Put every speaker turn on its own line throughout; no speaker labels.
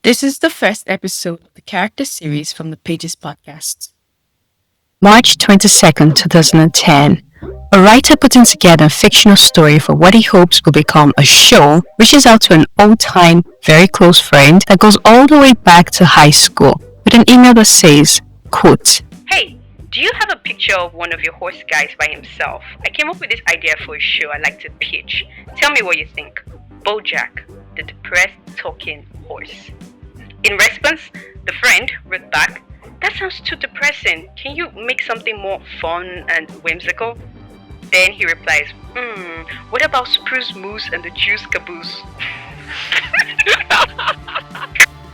This is the first episode of the character series from the Pages podcast.
March 22nd, 2010. A writer putting together a fictional story for what he hopes will become a show reaches out to an old-time, very close friend that goes all the way back to high school with an email that says, quote,
Hey, do you have a picture of one of your horse guys by himself? I came up with this idea for a show I'd like to pitch. Tell me what you think. Bojack, the depressed talking horse. In response, the friend wrote back, that sounds too depressing. Can you make something more fun and whimsical? Then he replies, what about Spruce Moose and the Juice Caboose?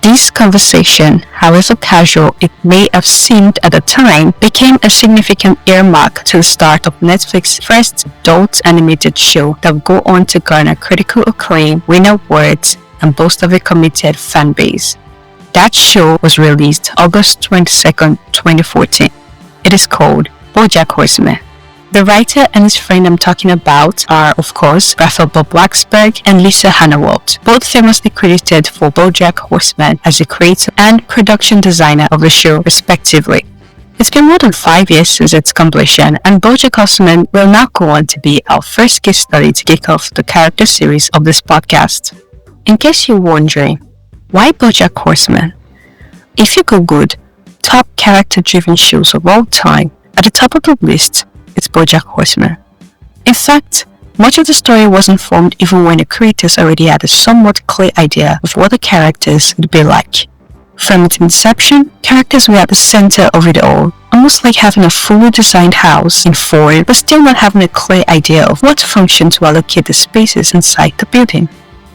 This conversation, however casual it may have seemed at the time, became a significant earmark to the start of Netflix's first adult animated show that would go on to garner critical acclaim, win awards, and boast of a committed fan base. That show was released August 22nd, 2014. It is called BoJack Horseman. The writer and his friend I'm talking about are, of course, Raphael Bob-Waksberg and Lisa Hannawalt, both famously credited for BoJack Horseman as the creator and production designer of the show, respectively. It's been more than 5 years since its completion, and BoJack Horseman will now go on to be our first case study to kick off the character series of this podcast. In case you're wondering, why BoJack Horseman? If you Googled top character-driven shows of all time, at the top of the list is BoJack Horseman. In fact, much of the story wasn't formed even when the creators already had a somewhat clear idea of what the characters would be like. From its inception, characters were at the center of it all, almost like having a fully designed house in form, but still not having a clear idea of what function to allocate the spaces inside the building.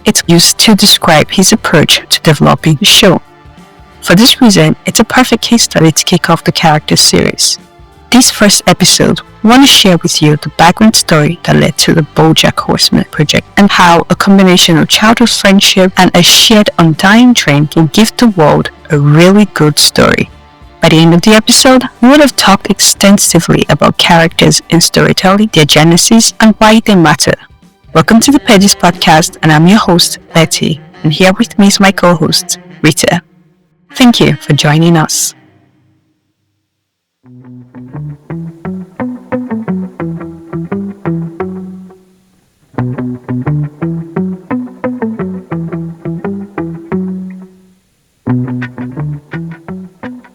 It's used to describe his approach to developing the show. For this reason, it's a perfect case study to kick off the character series. This first episode, I want to share with you the background story that led to the BoJack Horseman project and how a combination of childhood friendship and a shared undying dream can give the world a really good story. By the end of the episode, we would have talked extensively about characters in storytelling, their genesis, and why they matter. Welcome to the Pages podcast, and I'm your host, Betty, and here with me is my co-host, Rita. Thank you for joining us.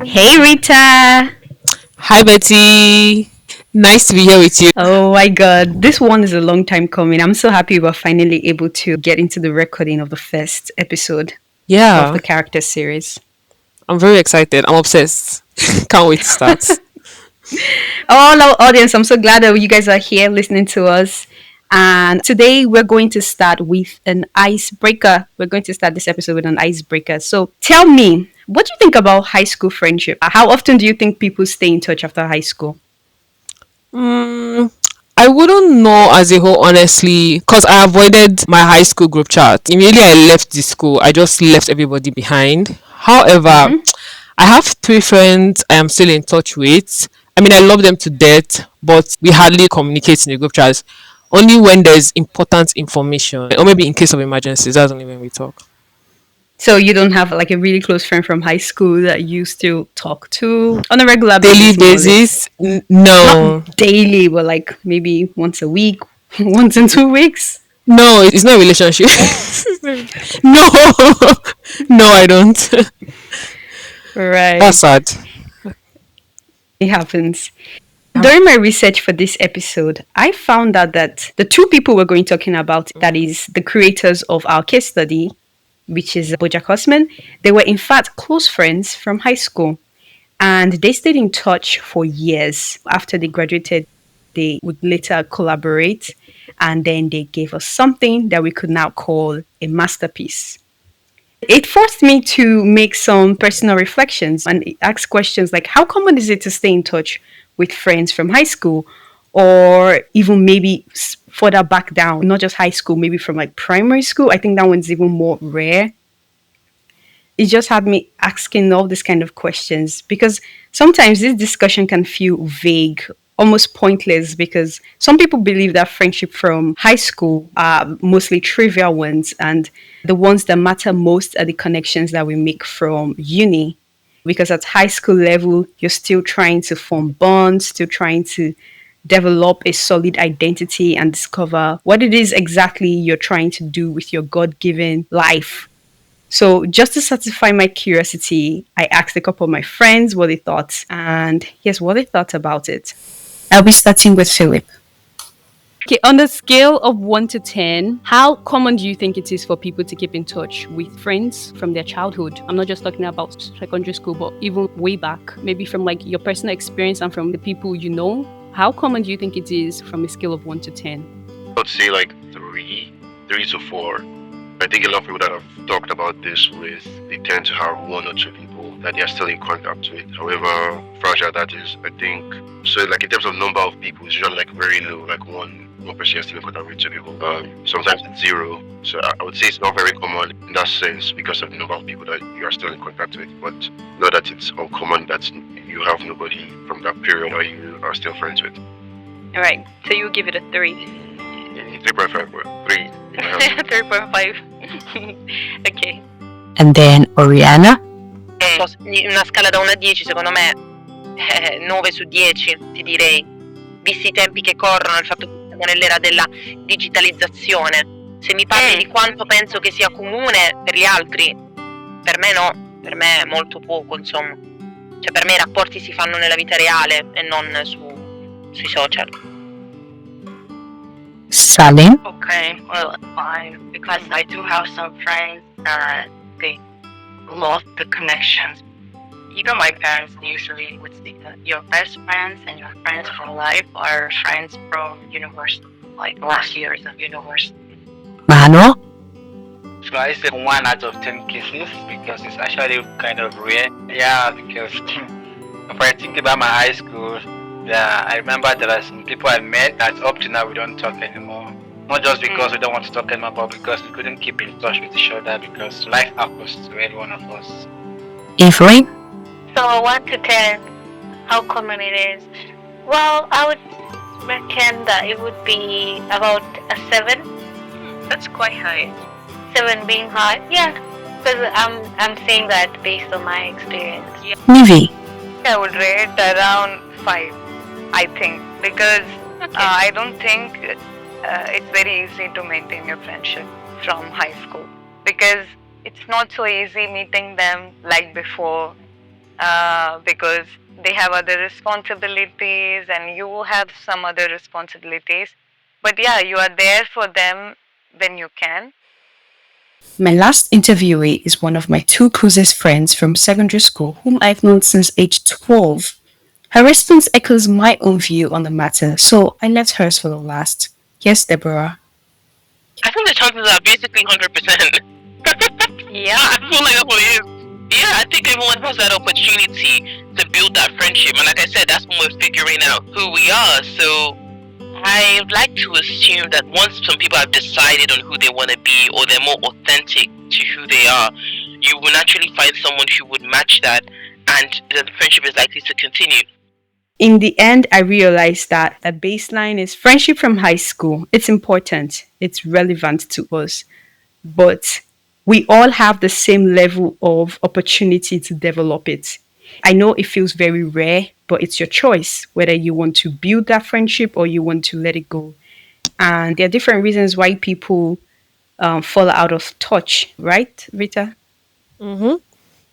Hey Rita!
Hi Betty, nice to be here with you.
Oh my god, this one is a long time coming. I'm so happy we're finally able to get into the recording of the first episode of the character series.
I'm very excited. I'm obsessed. Can't wait to start.
All our audience, I'm so glad that you guys are here listening to us. And today we're going to start with an icebreaker. We're going to start this episode with an icebreaker. So tell me, what do you think about high school friendship? How often do you think people stay in touch after high school?
I wouldn't know as a whole, honestly, because I avoided my high school group chat. Immediately I left the school, I just left everybody behind. However, I have 3 friends I am still in touch with. I mean, I love them to death, but we hardly communicate in the group chats. Only when there's important information, or maybe in case of emergencies, that's only when we talk.
So you don't have like a really close friend from high school that you still talk to on a regular
Daily
basis?
No.
Not daily, but like maybe once a week, once in 2 weeks.
No, it's not a relationship. No, no, I don't.
Right.
That's sad.
It happens. During my research for this episode, I found out that the 2 people we're going talking about, that is the creators of our case study, which is BoJack Horseman, they were in fact close friends from high school. And they stayed in touch for years. After they graduated, they would later collaborate. And then they gave us something that we could now call a masterpiece. It forced me to make some personal reflections and ask questions like, how common is it to stay in touch with friends from high school, or even maybe further back down, not just high school, maybe from like primary school? I think that one's even more rare. It just had me asking all these kind of questions because sometimes this discussion can feel vague almost pointless because some people believe that friendship from high school are mostly trivial ones, and the ones that matter most are the connections that we make from uni. Because at high school level, you're still trying to form bonds, still trying to develop a solid identity and discover what it is exactly you're trying to do with your God given life. So, just to satisfy my curiosity, I asked a couple of my friends what they thought, and here's what they thought about it. I'll be starting with Philip. Okay, on the scale of 1 to 10, how common do you think it is for people to keep in touch with friends from their childhood? I'm not just talking about secondary school, but even way back, maybe from like your personal experience and from the people you know. How common do you think it is from a scale of 1 to 10?
I would say like three to four. I think a lot of people that have talked about this with, they tend to have one or two people that they are still in contact with. However fragile that is, I think. So like in terms of number of people, it's usually like very low, like one person you're still in contact with two people. Sometimes it's zero. So I would say it's not very common in that sense because of the number of people that you are still in contact with. But not that it's uncommon that you have nobody from that period or you are still friends with.
All right. So you give it a 3.
3.5, 3.
3.5. Ok.
And then Oriana?
Una scala da 1 a 10, secondo me 9 su 10, ti direi. Visti i tempi che corrono, il fatto che siamo nell'era della digitalizzazione. Se mi parli di quanto penso che sia comune per gli altri, per me no, per me è molto poco, insomma. Cioè per me i rapporti si fanno nella vita reale e non sui social.
Salim?
Okay, well, fine, because I do have some friends that they lost the connections. Even my parents usually would say that your best friends and your friends for life are friends from university, like last years of university.
Mano?
So I said 1 out of 10 cases because it's actually kind of rare. Yeah, because if I think about my high school, I remember there are some people I met that up to now we don't talk anymore. Not just because we don't want to talk anymore, but because we couldn't keep in touch with each other because life happens to every one of us.
Avery?
So 1 to 10, how common it is? Well, I would reckon that it would be about a 7.
That's quite high.
7 being high, yeah. Because I'm saying that based on my experience.
Nivi?
I would rate around 5, I think, because I don't think it's very easy to maintain your friendship from high school because it's not so easy meeting them like before because they have other responsibilities and you have some other responsibilities. But yeah, you are there for them when you can.
My last interviewee is one of my 2 closest friends from secondary school whom I've known since age 12. Her response echoes my own view on the matter, so I left hers for the last. Yes, Deborah.
I think the chances are basically 100%.
Yeah.
I feel like that's what it is. Yeah, I think everyone has that opportunity to build that friendship. And like I said, that's when we're figuring out who we are. So I'd like to assume that once some people have decided on who they want to be or they're more authentic to who they are, you will naturally find someone who would match that and the friendship is likely to continue.
In the end, I realized that the baseline is friendship from high school. It's important. It's relevant to us. But we all have the same level of opportunity to develop it. I know it feels very rare, but it's your choice whether you want to build that friendship or you want to let it go. And there are different reasons why people fall out of touch, right, Rita?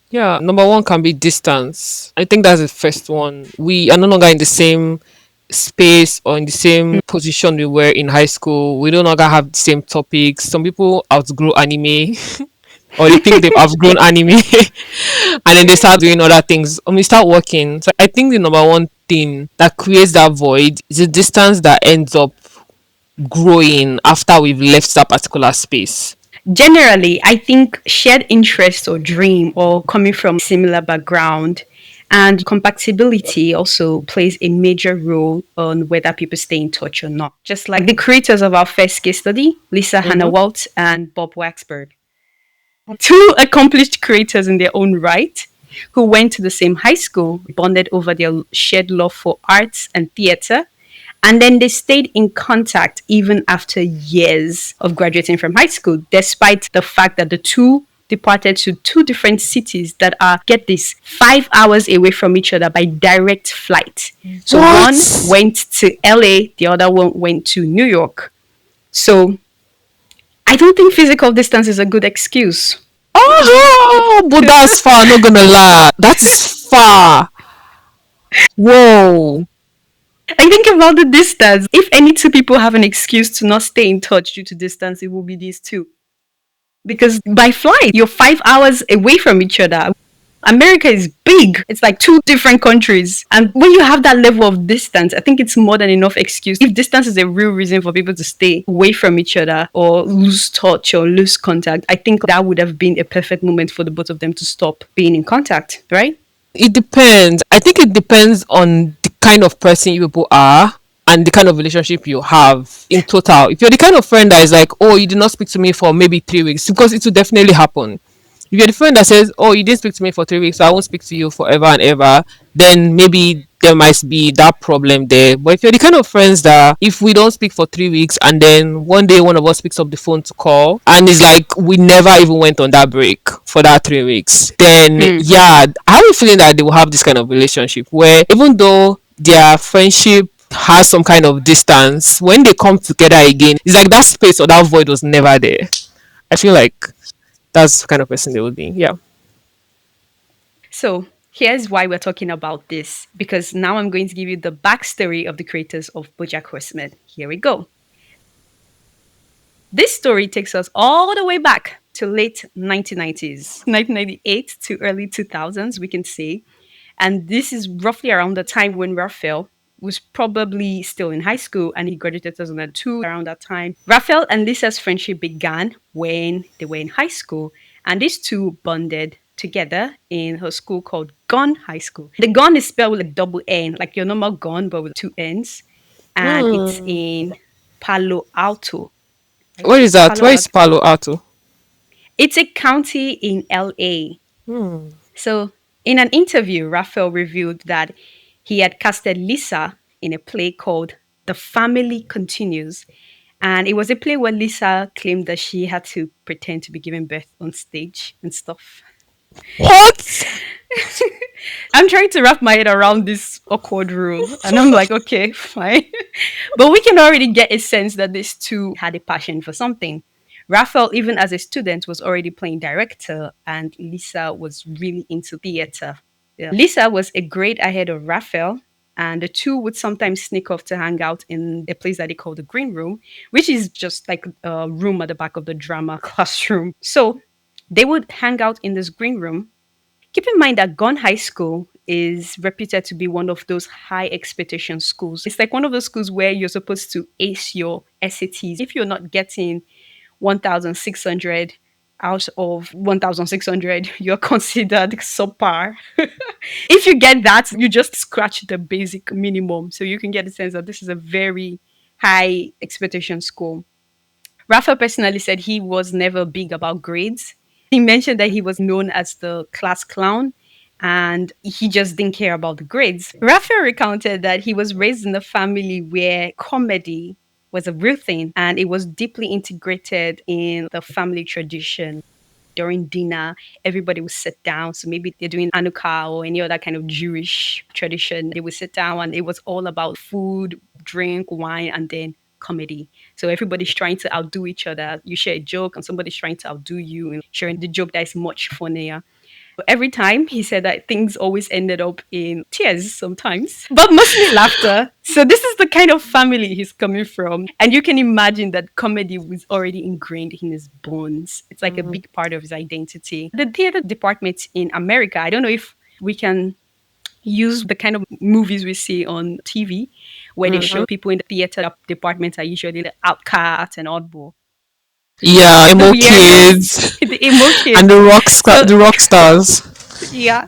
Yeah, number one can be distance. I think that's the first one. We are no longer in the same space or in the same position we were in high school. We no longer have the same topics. Some people outgrow anime or they think they've outgrown anime and then they start doing other things and we start working. So I think the number one thing that creates that void is the distance that ends up growing after we've left that particular space.
Generally, I think shared interest or dream or coming from similar background and compatibility also plays a major role on whether people stay in touch or not. Just like the creators of our first case study, Lisa Hannah-Walt and Bob-Waksberg. 2 accomplished creators in their own right. who went to the same high school, bonded over their shared love for arts and theater. And then they stayed in contact even after years of graduating from high school, despite the fact that the two departed to two different cities that are, get this, 5 hours away from each other by direct flight. So
What?
one went to LA, the other one went to New York. So I don't think physical distance is a good excuse.
Oh, but that's far. Not gonna lie, that is far. Whoa.
I think about the distance. If any two people have an excuse to not stay in touch due to distance, it will be these two. Because by flight, you're 5 hours away from each other. America is big. It's like two different countries. And when you have that level of distance, I think it's more than enough excuse. If distance is a real reason for people to stay away from each other or lose touch or lose contact, I think that would have been a perfect moment for the both of them to stop being in contact, right?
It depends. I think it depends on the kind of person you people are and the kind of relationship you have in total. If you're the kind of friend that is like, oh, you did not speak to me for maybe 3 weeks, because it will definitely happen. If you're the friend that says, oh, you didn't speak to me for 3 weeks, so I won't speak to you forever and ever, then maybe there might be that problem there. But if you're the kind of friends that if we don't speak for 3 weeks and then one day one of us picks up the phone to call and it's like we never even went on that break for that 3 weeks, then yeah, I have a feeling that they will have this kind of relationship where even though their friendship has some kind of distance, when they come together again, it's like that space or that void was never there. I feel like that's the kind of person they would be. Yeah.
So here's why we're talking about this, because now I'm going to give you the backstory of the creators of BoJack Horseman. Here we go. This story takes us all the way back to late 1990s, 1998 to early 2000s, we can say. And this is roughly around the time when Raphael was probably still in high school and he graduated 2002 around that time. Raphael and Lisa's friendship began when they were in high school, and these two bonded together in her school called Gun High School. The Gun is spelled with a double N, like your normal gun, but with two N's. And it's in Palo Alto.
Where is that?
Palo
Where is
Alto.
Palo Alto?
It's a county in LA. So, in an interview, Raphael revealed that he had casted Lisa in a play called The Family Continues. And it was a play where Lisa claimed that she had to pretend to be giving birth on stage and stuff.
What?
I'm trying to wrap my head around this awkward rule. And I'm like, okay, fine. But we can already get a sense that these two had a passion for something. Raphael, even as a student, was already playing director, and Lisa was really into theater. Yeah. Lisa was a grade ahead of Raphael, and the two would sometimes sneak off to hang out in a place that they call the Green Room, which is just like a room at the back of the drama classroom. So they would hang out in this Green Room. Keep in mind that Gun High School is reputed to be one of those high expectation schools. It's like one of those schools where you're supposed to ace your SATs. If you're not getting 1,600 out of 1,600, you're considered subpar. If you get that, you just scratch the basic minimum. So you can get a sense that this is a very high expectation school. Rafa personally said he was never big about grades. He mentioned that he was known as the class clown and he just didn't care about the grades. Rafa recounted that he was raised in a family where comedy was a real thing and it was deeply integrated in the family tradition. During dinner, everybody would sit down. So maybe they're doing Hanukkah or any other kind of Jewish tradition. They would sit down and it was all about food, drink, wine, and then comedy. So everybody's trying to outdo each other. You share a joke and somebody's trying to outdo you and sharing the joke that is much funnier. Every time he said that things always ended up in tears sometimes, but mostly laughter. So this is the kind of family he's coming from. And you can imagine that comedy was already ingrained in his bones. It's like a big part of his identity. The theater department in America, I don't know if we can use the kind of movies we see on TV where they show people in the theater department are usually the outcast and oddball.
Yeah,
The
emo
weirdos,
kids
the emo kids.
and
So
the rock stars.
yeah.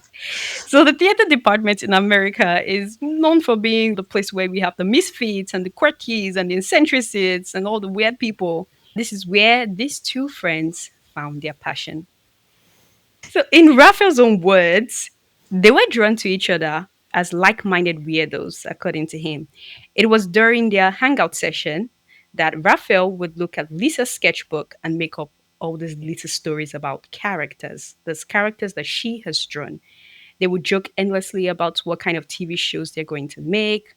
So the theater department in America is known for being the place where we have the misfits and the quirkies and the eccentricities and all the weird people. This is where these two friends found their passion. So in Raphael's own words,
They were drawn to each other as like minded weirdos, according to him. It was during their hangout session that Raphael would look at Lisa's sketchbook and make up all these little stories about characters, those characters that she has drawn. They would joke endlessly about what kind of TV shows they're going to make,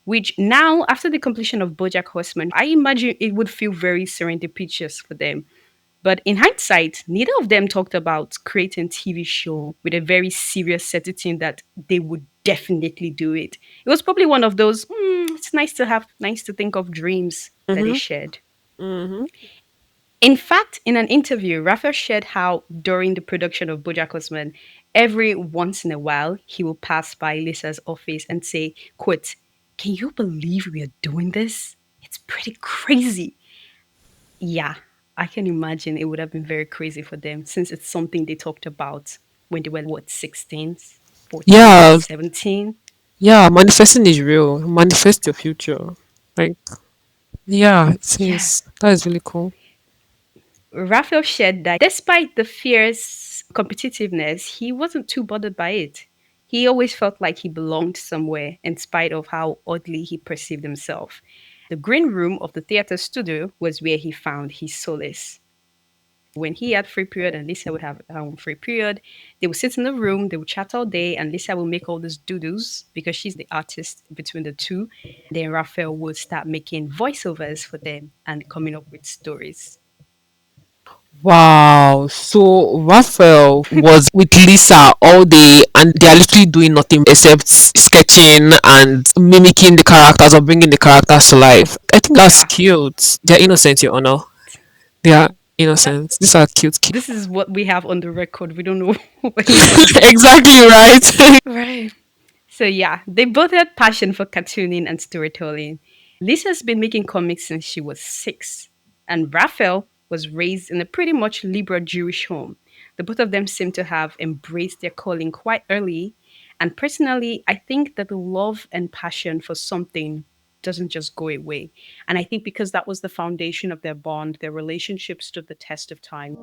which now, after the completion of Bojack Horseman, I imagine it would feel very serendipitous for them. But in hindsight, neither of them talked about creating TV show with a very serious setting that they would definitely do it. It was probably one of those, it's nice to have, nice to think of dreams that they
Mm-hmm.
shared.
Mm-hmm.
In fact, in an interview, Raphael shared how during the production of Bojack Horseman, every once in a while, he will pass by Lisa's office and say, quote, "Can you believe we are doing this? It's pretty crazy." Yeah, I can imagine it would have been very crazy for them since it's something they talked about when they were, what, 16, 14,
Yeah,
17.
yeah. Manifesting is real. Manifest your future. Like, yeah, it
Yeah.
seems that is really cool.
Raphael shared that despite the fierce competitiveness, he wasn't too bothered by it. He always felt like he belonged somewhere in spite of how oddly he perceived himself. The green room of the theater studio was where he found his solace. When he had free period and Lisa would have her own free period, they would sit in the room, they would chat all day, and Lisa would make all these doodles because she's the artist between the two. Then Raphael would start making voiceovers for them and coming up with stories.
Wow. So Raphael was with Lisa all day and they are literally doing nothing except sketching and mimicking the characters or bringing the characters to life. I think that's
Yeah.
cute. They're innocent, Your Honor. They are innocent. These are cute kids.
This is what we have on the record. We don't know anything.
Exactly right.
Right. So yeah, they both had passion for cartooning and storytelling. Lisa's been making comics since she was 6, and Raphael was raised in a pretty much liberal Jewish home. The both of them seem to have embraced their calling quite early. And personally, I think that the love and passion for something doesn't just go away. And I think because that was the foundation of their bond, their relationship stood the test of time.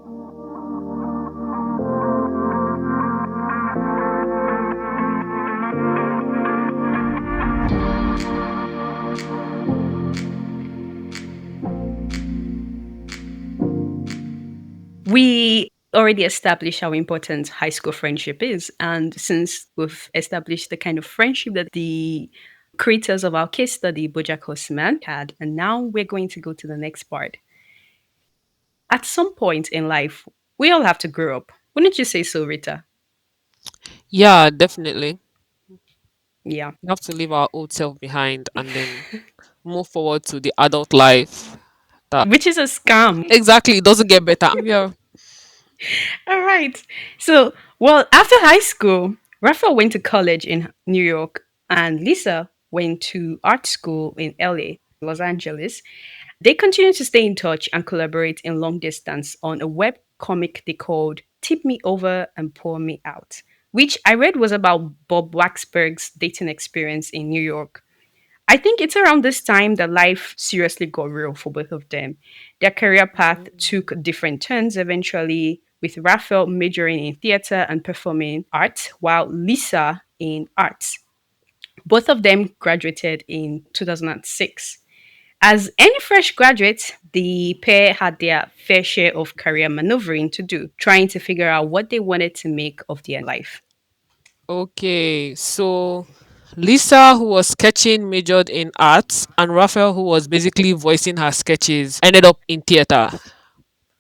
We already established how important high school friendship is. And since we've established the kind of friendship that the creators of our case study, Bojack Horseman, had, and now we're going to go to the next part. At some point in life, we all have to grow up. Wouldn't you say so, Rita?
Yeah, definitely.
Yeah.
We have to leave our old self behind and then move forward to the adult life. That
Which is a scam.
exactly, it doesn't get better. Yeah.
All right. So, well, after high school, Raphael went to college in New York and Lisa went to art school in LA, Los Angeles. They continue to stay in touch and collaborate in long distance on a web comic they called Tip Me Over and Pour Me Out, which I read was about Bob-Waksberg's dating experience in New York. I think it's around this time that life seriously got real for both of them. Their career path took different turns eventually, with Raphael majoring in theater and performing art, while Lisa in arts. Both of them graduated in 2006. As any fresh graduates, the pair had their fair share of career maneuvering to do, trying to figure out what they wanted to make of their life.
Okay, so Lisa, who was sketching, majored in arts, and Raphael, who was basically voicing her sketches, ended up in theater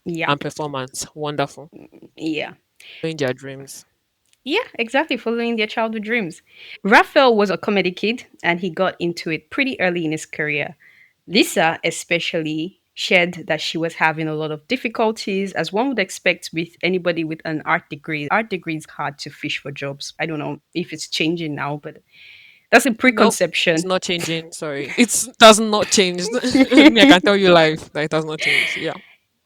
Yeah,
and performance. Wonderful.
yeah.
Doing their dreams.
Yeah, exactly, following their childhood dreams. Raphael was a comedy kid and he got into it pretty early in his career. Lisa, especially, shared that she was having a lot of difficulties, as one would expect with anybody with an art degree. Art degree is hard to fish for jobs. I don't know if it's changing now, but that's a
Nope, it's
preconception.
not changing. Sorry, it does not change. Me, I can tell you live that it does not change. Yeah.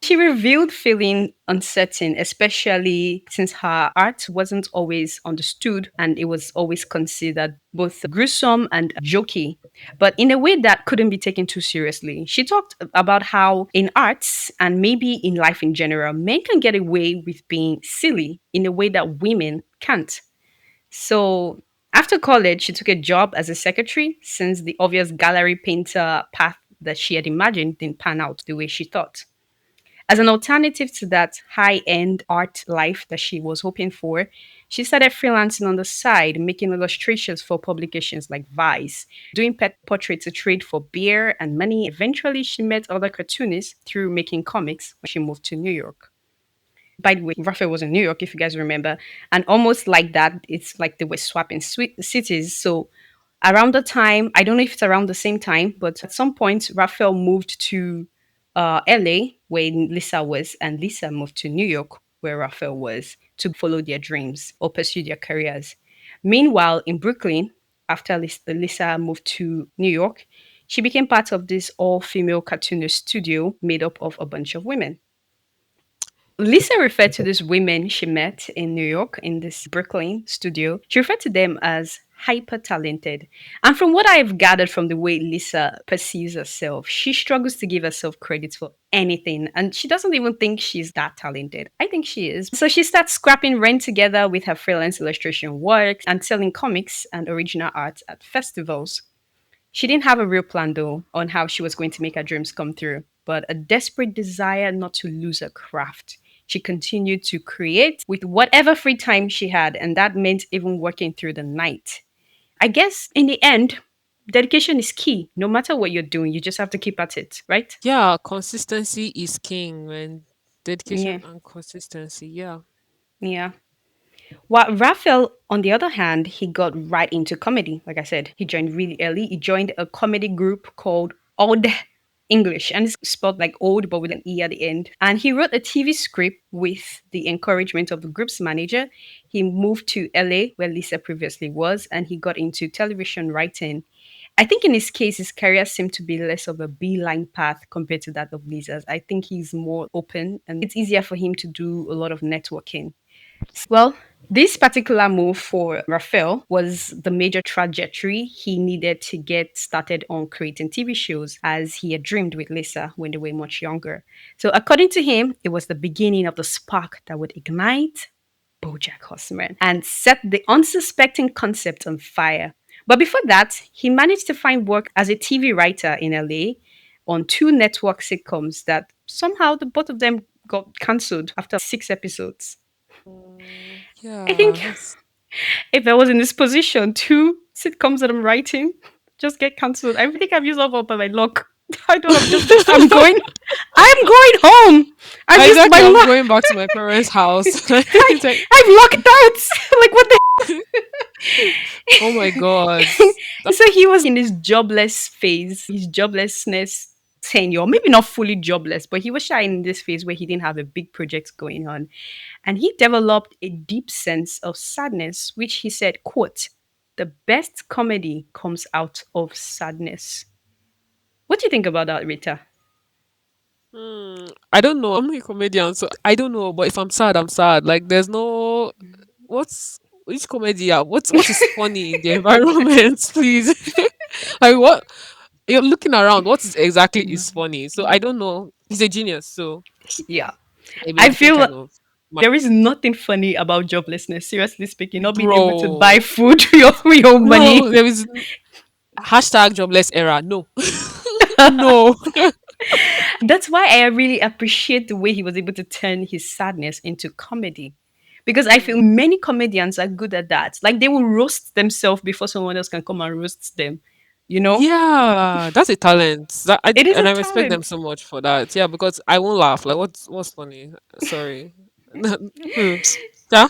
She revealed feeling uncertain, especially since her art wasn't always understood and it was always considered both gruesome and jokey, but in a way that couldn't be taken too seriously. She talked about how in arts and maybe in life in general, men can get away with being silly in a way that women can't. So after college, she took a job as a secretary since the obvious gallery painter path that she had imagined didn't pan out the way she thought. As an alternative to that high end art life that she was hoping for, she started freelancing on the side, making illustrations for publications like Vice, doing pet portraits to trade for beer and money. Eventually, she met other cartoonists through making comics when she moved to New York. By the way, Raphael was in New York, if you guys remember. And almost like that, it's like they were swapping cities. So around the time, I don't know if it's around the same time, but at some point, Raphael moved to LA, where Lisa was, and Lisa moved to New York, where Raphael was, to follow their dreams or pursue their careers. Meanwhile, in Brooklyn, after Lisa moved to New York, she became part of this all female cartoonist studio made up of a bunch of women. Lisa referred to these women she met in New York in this Brooklyn studio. She referred to them as hyper talented. And from what I've gathered from the way Lisa perceives herself, she struggles to give herself credit for anything. And she doesn't even think she's that talented. I think she is. So she starts scrapping rent together with her freelance illustration work and selling comics and original art at festivals. She didn't have a real plan, though, on how she was going to make her dreams come through, but a desperate desire not to lose her craft. She continued to create with whatever free time she had, and that meant even working through the night. I guess in the end, dedication is key. No matter what you're doing, you just have to keep at it, right?
Yeah, consistency is king, man.
Yeah,
Dedication and consistency. Yeah.
yeah. While Raphael, on the other hand, he got right into comedy. Like I said, he joined really early. He joined a comedy group called Odd English, and it's spelled like old but with an E at the end. And he wrote a TV script with the encouragement of the group's manager. He moved to LA, where Lisa previously was, and he got into television writing. I think in his case, his career seemed to be less of a beeline path compared to that of Lisa's. I think he's more open and it's easier for him to do a lot of networking. Well, this particular move for Raphael was the major trajectory he needed to get started on creating TV shows as he had dreamed with Lisa when they were much younger. So, according to him, it was the beginning of the spark that would ignite Bojack Horseman and set the unsuspecting concept on fire. But before that, he managed to find work as a TV writer in LA on two network sitcoms that somehow the both of them got cancelled after 6 episodes. I
Yeah,
think
that's
if I was in this position, two sitcoms that I'm writing just get cancelled. I think I've used up all my luck. I don't. I'm going. I'm going home. I've used my
exactly. I'm
luck.
going back to my parents' house. It's like,
I've locked out. Like what the
oh my god.
so he was in his jobless phase, his joblessness tenure, maybe not fully jobless, but he was shy in this phase where he didn't have a big project going on. And he developed a deep sense of sadness, which he said, quote, the best comedy comes out of sadness. What do you think about that, Rita?
I don't know. I'm not a comedian, so I don't know. But if I'm sad, I'm sad. Like there's no what's which comedy? What is funny in the environment, please? Like what you're looking around, what is exactly is funny? So I don't know. He's a genius, so
Yeah.
maybe a
I
different
feel
kind of
there is nothing funny about joblessness, seriously speaking, not being able to buy
bro.
food with your money.
No, there is hashtag jobless era. No, no.
That's why I really appreciate the way he was able to turn his sadness into comedy. Because I feel many comedians are good at that. Like they will roast themselves before someone else can come and roast them. You know?
Yeah, that's a talent.
It is a
And I respect them
talent.
so much for that. Yeah, because I won't laugh. Like, what's funny? Sorry. Hmm. Yeah.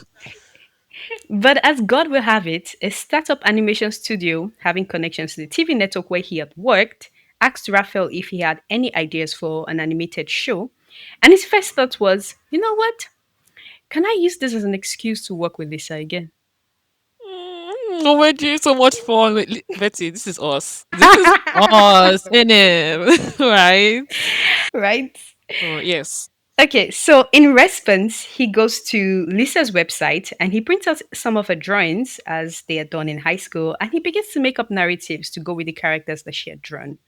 But as God will have it, a startup animation studio having connections to the TV network where he had worked asked Raphael if he had any ideas for an animated show. And his first thought was, you know what? Can I use this as an excuse to work with Lisa again?
Oh, we're doing so much fun. Wait, Betty, this is us. This is us, innit? Right?
Right?
Oh, yes.
Okay, so in response, he goes to Lisa's website and he prints out some of her drawings as they are done in high school and he begins to make up narratives to go with the characters that she had drawn.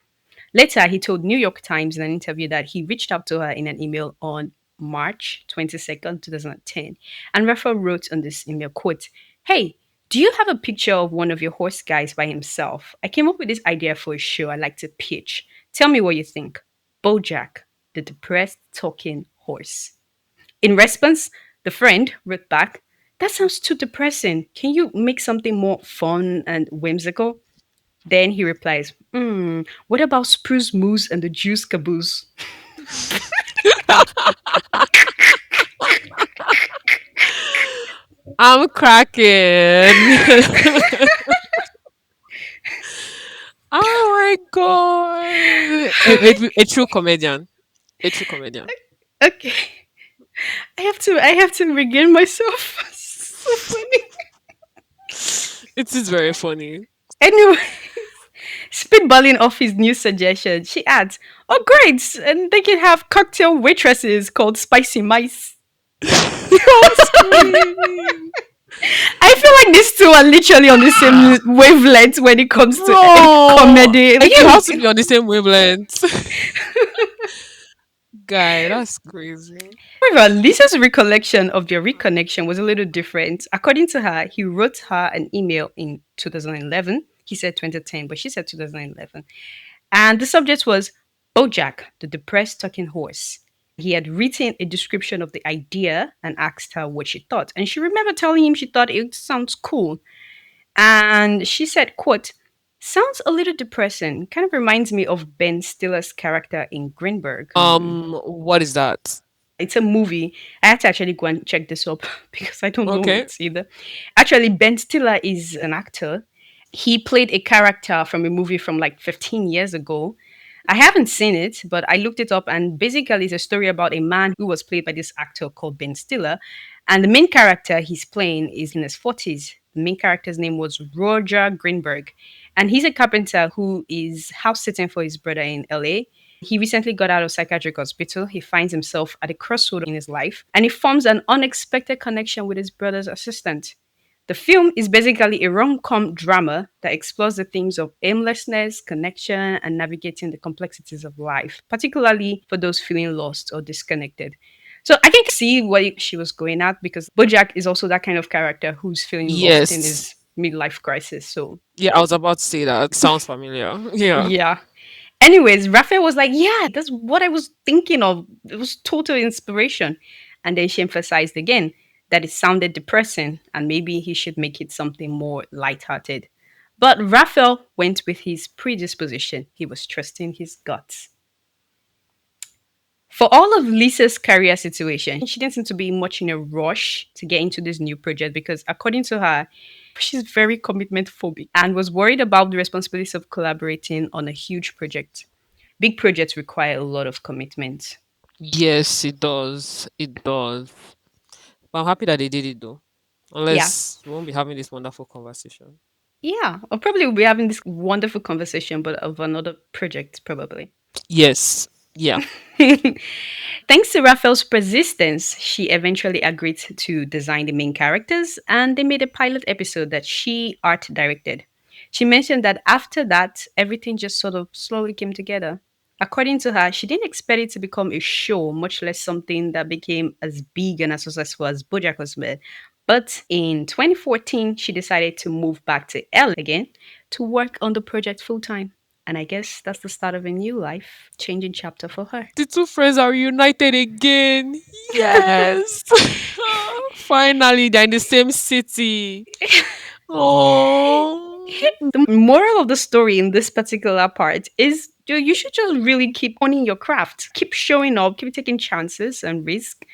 Later, he told New York Times in an interview that he reached out to her in an email on March 22nd, 2010. And Raphael wrote on this email, quote, hey, Do you have a picture of one of your horse guys by himself? I came up with this idea for a show I'd like to pitch. Tell me what you think. Bojack, the depressed talking horse. In response, the friend wrote back, "That sounds too depressing. Can you make something more fun and whimsical?" Then he replies, what about Spruce Moose and the Juice Caboose?
I'm cracking. Oh my god. A true comedian. A true comedian.
Okay. I have to regain myself. So funny.
It is very funny.
Anyway, spitballing off his new suggestion, she adds, "Oh great, and they can have cocktail waitresses called Spicy Mice."
I'm screaming.
I feel like these two are literally on the same wavelength when it comes to
Bro,
comedy.
like you have to be on the same wavelength. Guy, that's crazy.
However, Lisa's recollection of their reconnection was a little different. According to her, he wrote her an email in 2011. He said 2010, but she said 2011. And the subject was Bojack, the depressed talking horse. He had written a description of the idea and asked her what she thought. And she remembered telling him she thought it sounds cool. And she said, quote, "Sounds a little depressing. Kind of reminds me of Ben Stiller's character in Greenberg."
What is that?
It's a movie. I had to actually go and check this up because I don't know
Okay.
it either. Actually, Ben Stiller is an actor. He played a character from a movie from like 15 years ago. I haven't seen it, but I looked it up, and basically, it's a story about a man who was played by this actor called Ben Stiller. And the main character he's playing is in his 40s. The main character's name was Roger Greenberg. And he's a carpenter who is house sitting for his brother in LA. He recently got out of psychiatric hospital. He finds himself at a crossroad in his life, and he forms an unexpected connection with his brother's assistant. The film is basically a rom-com drama that explores the themes of aimlessness, connection, and navigating the complexities of life, particularly for those feeling lost or disconnected. So I can see what she was going at, because Bojack is also that kind of character who's feeling lost in
Yes.
his midlife crisis. So
Yeah, I was about to say that. Sounds familiar. Yeah.
yeah. Anyways, Raphael was like, "Yeah, that's what I was thinking of. It was total inspiration." And then she emphasized again that it sounded depressing and maybe he should make it something more lighthearted. But Raphael went with his predisposition. He was trusting his guts. For all of Lisa's career situation, she didn't seem to be much in a rush to get into this new project because, according to her, she's very commitment phobic and was worried about the responsibilities of collaborating on a huge project. Big projects require a lot of commitment.
Yes, it does. It does. But I'm happy that they did it though.
Yeah.
Unless we won't be having this wonderful conversation.
Yeah. Or probably we'll be having this wonderful conversation, but of another project, probably.
Yes. Yeah.
Thanks to Raphael's persistence, she eventually agreed to design the main characters, and they made a pilot episode that she art directed. She mentioned that after that, everything just sort of slowly came together. According to her, she didn't expect it to become a show, much less something that became as big and as successful as Bojack Horseman. But in 2014, she decided to move back to LA again to work on the project full time. And I guess that's the start of a new life, changing chapter for her.
The two friends are reunited again. Yes. Finally, they're in the same city. Oh.
The moral of the story in this particular part is you should just really keep honing your craft. Keep showing up, keep taking chances and risk.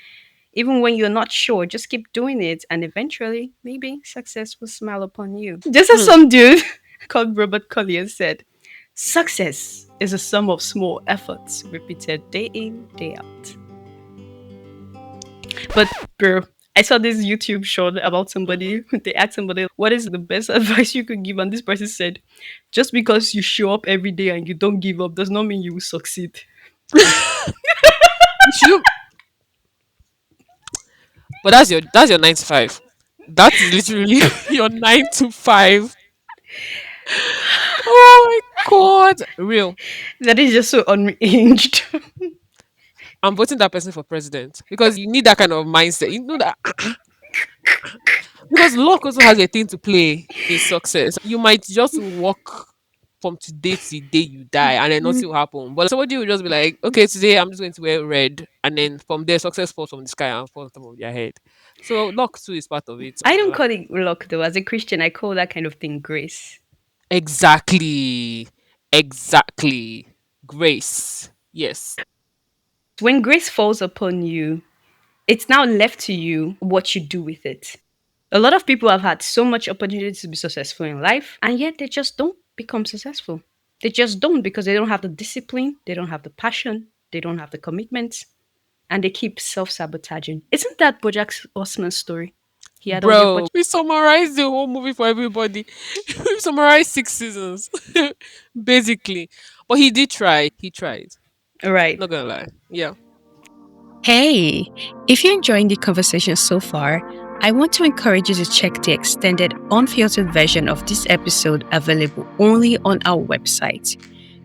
Even when you're not sure, just keep doing it. And eventually, maybe success will smile upon you. Just as some dude called Robert Collier said, "Success is a sum of small efforts repeated day in, day out." But, bro, I saw this YouTube short about somebody. They asked somebody, "What is the best advice you could give?" And this person said, "Just because you show up every day and you don't give up does not mean you will succeed."
You should- But that's your 9 to 5. That is literally your 9 to 5. Oh my god. Real.
That is just so unhinged.
I'm voting that person for president because you need that kind of mindset. You know that Because luck also has a thing to play in success. You might just walk from today to the day you die and then nothing will happen. But somebody will just be like, okay, today I'm just going to wear red. And then from there, success falls from the sky and falls on top of their head. So luck too is part of it.
I don't call it luck though. As a Christian, I call that kind of thing grace.
Exactly. Exactly. Grace. Yes.
When grace falls upon you, it's now left to you what you do with it. A lot of people have had so much opportunity to be successful in life, and yet they just don't become successful. They just don't because they don't have the discipline, they don't have the passion, they don't have the commitment, and they keep self sabotaging. Isn't that Bojack Horseman's story? He had all the
Bro,
opportunity.
we summarized the whole movie for everybody. We summarized 6 seasons, basically. But he did try. He tried.
Right.
Not gonna lie. Yeah.
Hey, if you're enjoying the conversation so far, I want to encourage you to check the extended, unfiltered version of this episode available only on our website.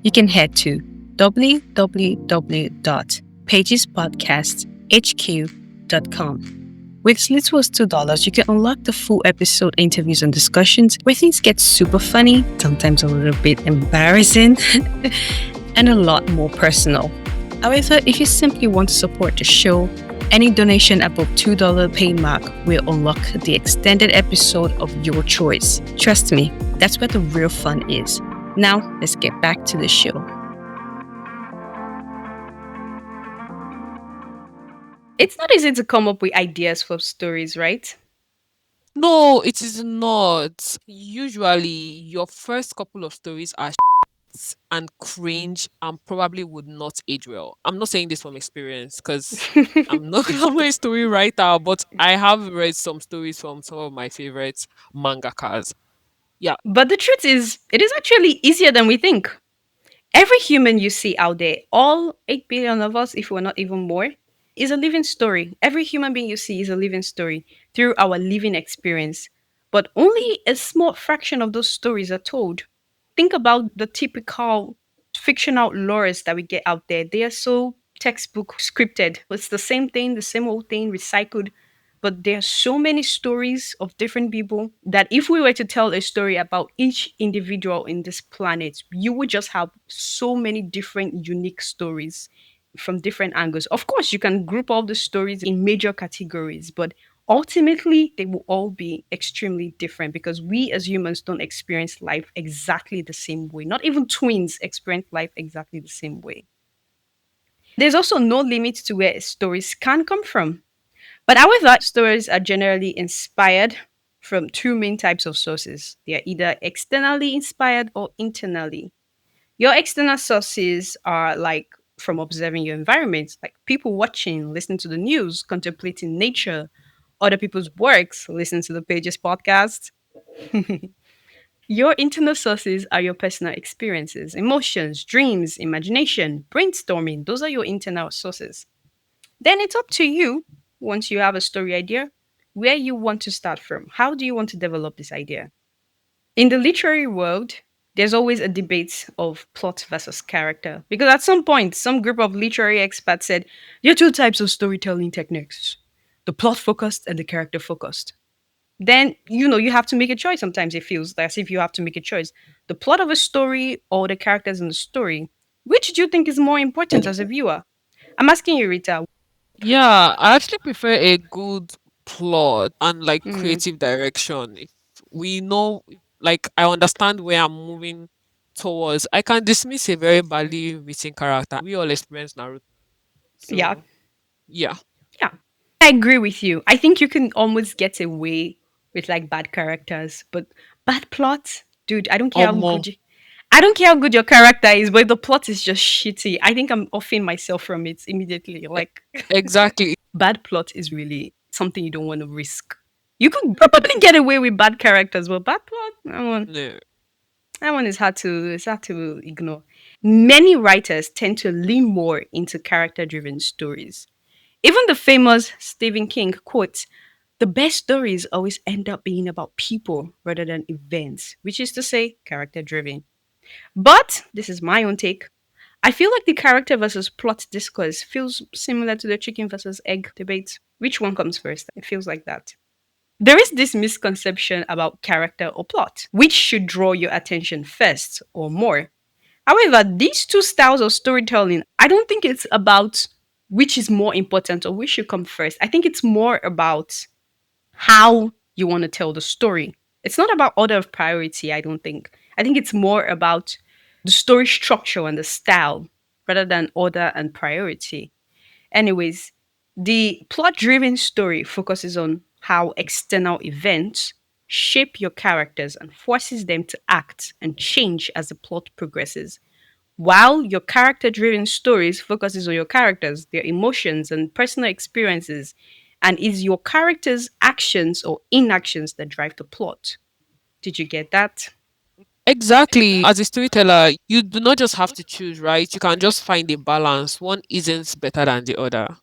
You can head to www.pagespodcasthq.com. With as little as $2, you can unlock the full episode interviews and discussions where things get super funny, sometimes a little bit embarrassing, and a lot more personal. However, if you simply want to support the show, any donation above $2 pay mark will unlock the extended episode of your choice. Trust me, that's where the real fun is. Now, let's get back to the show.
It's not easy to come up with ideas for stories, right?
No, it is not. Usually, your first couple of stories are and cringe and probably would not age well. I'm not saying this from experience because I'm not a story writer, but I have read some stories from some of my favorite mangakas. Yeah.
But the truth is, it is actually easier than we think. Every human you see out there, all 8 billion of us, if we're not even more, is a living story. Every human being you see is a living story through our living experience. But only a small fraction of those stories are told. Think about the typical fictional lores that we get out there. They are so textbook scripted. It's the same thing, the same old thing, recycled. But there are so many stories of different people that if we were to tell a story about each individual in this planet, you would just have so many different unique stories from different angles. Of course, you can group all the stories in major categories, but ultimately they will all be extremely different because we as humans don't experience life exactly the same way. Not even twins experience life exactly the same way. There's also no limit to where stories can come from. But however, stories are generally inspired from two main types of sources. They are either externally inspired or internally. Your external sources are like from observing your environment, like people watching, listening to the news, contemplating nature, other people's works, listening to the Pages podcast. Your internal sources are your personal experiences, emotions, dreams, imagination, brainstorming. Those are your internal sources. Then it's up to you, once you have a story idea, where you want to start from. How do you want to develop this idea? In the literary world, there's always a debate of plot versus character. Because at some point, some group of literary experts said there are two types of storytelling techniques, the plot focused and the character focused. Then, you have to make a choice. Sometimes it feels as if you have to make a choice. The plot of a story or the characters in the story. Which do you think is more important as a viewer? I'm asking you, Rita.
Yeah, I actually prefer a good plot and like
Mm,
creative direction. If we know, like, I understand where I'm moving towards, I can dismiss a very badly written character. We all experience Naruto.
yeah,
So, yeah.
yeah. I agree with you. I think you can almost get away with like bad characters, but bad plots, dude.
More.
I don't care how good your character is, but if the plot is just shitty, I think I'm offing myself from it immediately. Like
Exactly.
bad plot is really something you don't want to risk. You could probably get away with bad characters, but bad plot,
No.
that one is hard to ignore. Many writers tend to lean more into character-driven stories. Even the famous Stephen King quote, the best stories always end up being about people rather than events, which is to say, character driven. But this is my own take. I feel like the character versus plot discourse feels similar to the chicken versus egg debate. Which one comes first? It feels like that. There is this misconception about character or plot, which should draw your attention first or more. However, these two styles of storytelling, I don't think it's about which is more important or which should come first. I think it's more about how you want to tell the story. It's not about order of priority, I don't think. I think it's more about the story structure and the style rather than order and priority. Anyways, the plot driven story focuses on how external events shape your characters and forces them to act and change as the plot progresses. While your character driven stories focuses on your characters, their emotions and personal experiences, and is your character's actions or inactions that drive the plot. Did you get that?
Exactly. As a storyteller, you do not just have to choose, right? You can just find a balance. One isn't better than the other.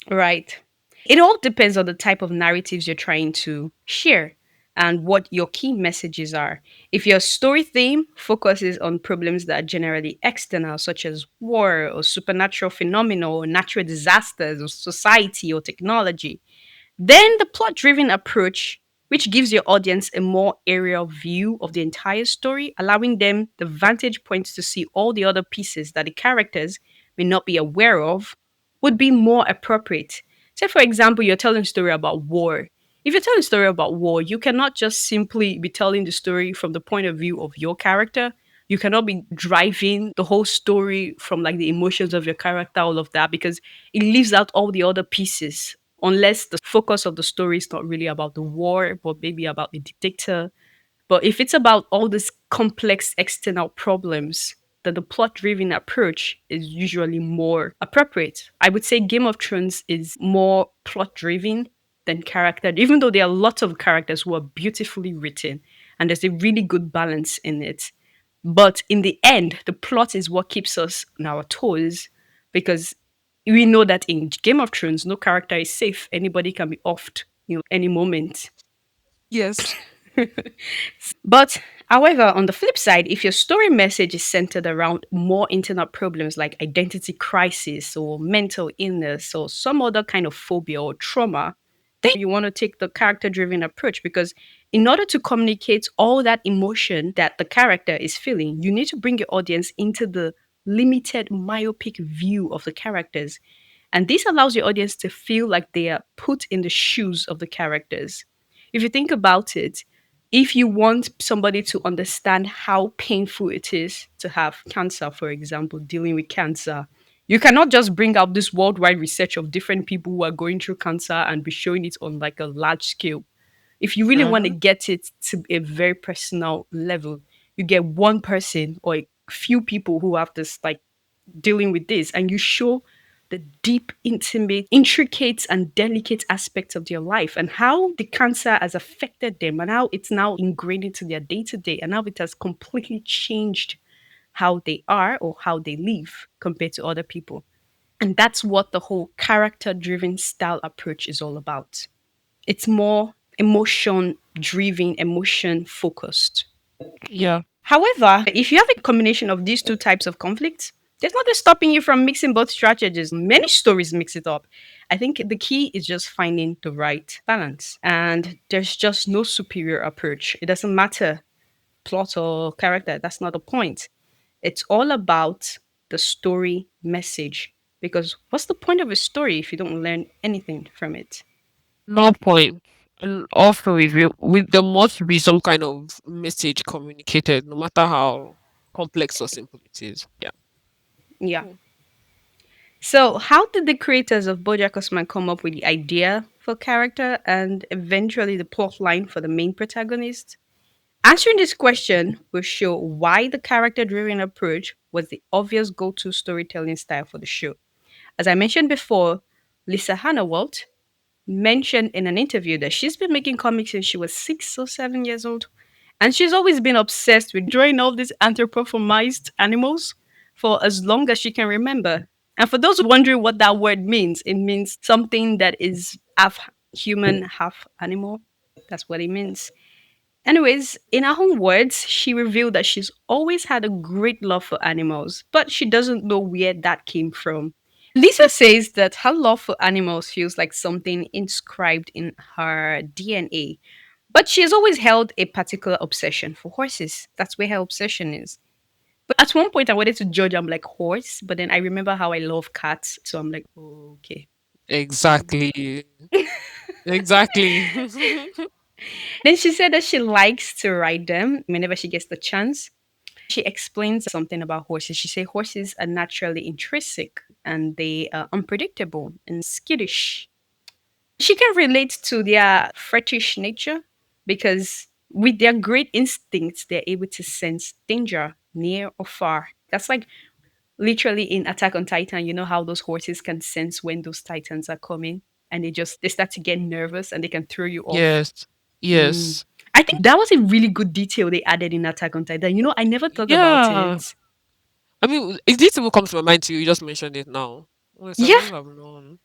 Right. It all depends on the type of narratives you're trying to share and what your key messages are. If your story theme focuses on problems that are generally external, such as war or supernatural phenomena or natural disasters or society or technology, then the plot driven approach, which gives your audience a more aerial view of the entire story, allowing them the vantage points to see all the other pieces that the characters may not be aware of, would be more appropriate. Say, for example, you're telling a story about war. If you're telling a story about war, you cannot just simply be telling the story from the point of view of your character. You cannot be driving the whole story from like the emotions of your character, all of that, because it leaves out all the other pieces unless the focus of the story is not really about the war, but maybe about the dictator. But if it's about all these complex external problems, then the plot driven approach is usually more appropriate. I would say Game of Thrones is more plot driven than character, even though there are lots of characters who are beautifully written and there's a really good balance in it. But in the end, the plot is what keeps us on our toes because we know that in Game of Thrones, no character is safe. Anybody can be offed, any moment.
Yes.
But however, on the flip side, if your story message is centered around more internal problems like identity crisis or mental illness or some other kind of phobia or trauma, then you want to take the character driven approach because in order to communicate all that emotion that the character is feeling, you need to bring your audience into the limited myopic view of the characters. And this allows your audience to feel like they are put in the shoes of the characters. If you think about it, if you want somebody to understand how painful it is to have cancer, for example, dealing with cancer, you cannot just bring out this worldwide research of different people who are going through cancer and be showing it on like a large scale. If you really want to
Mhm.
get it to a very personal level, you get one person or a few people who have this like dealing with this and you show the deep, intimate, intricate, and delicate aspects of their life and how the cancer has affected them and how it's now ingrained into their day to day and how it has completely changed how they are or how they live compared to other people. And that's what the whole character driven style approach is all about. It's more emotion driven, emotion focused.
Yeah.
However, if you have a combination of these two types of conflicts, there's nothing stopping you from mixing both strategies. Many stories mix it up. I think the key is just finding the right balance. And there's just no superior approach. It doesn't matter plot or character. That's not the point. It's all about the story message. Because what's the point of a story if you don't learn anything from it?
No point. And also, if you with there must be some kind of message communicated, no matter how complex or simple it is. Yeah.
Yeah. So, how did the creators of BoJack Horseman come up with the idea for character and eventually the plot line for the main protagonist? Answering this question will show why the character-driven approach was the obvious go-to storytelling style for the show. As I mentioned before, Lisa Hannawalt mentioned in an interview that she's been making comics since she was 6 or 7 years old. And she's always been obsessed with drawing all these anthropomorphized animals for as long as she can remember. And for those wondering what that word means, it means something that is half human, half animal. That's what it means. Anyways, in her own words, she revealed that she's always had a great love for animals, but she doesn't know where that came from. Lisa says that her love for animals feels like something inscribed in her DNA. But she has always held a particular obsession for horses. That's where her obsession is. But at one point, I wanted to judge, I'm like, horse. But then I remember how I love cats. So I'm like, oh, okay.
Exactly. Exactly.
Then she said that she likes to ride them whenever she gets the chance. She explains something about horses. She said horses are naturally intrinsic and they are unpredictable and skittish. She can relate to their fetish nature because with their great instincts, they're able to sense danger near or far. That's like literally in Attack on Titan, you know how those horses can sense when those titans are coming and they start to get nervous and they can throw you off.
Yes. Yes.
I think that was a really good detail they added in Attack on Titan. You know, I never thought about
Yeah.
it.
I mean, if this will come to my mind too, you just mentioned it now. Yes, I
Yeah,
wouldn't have known.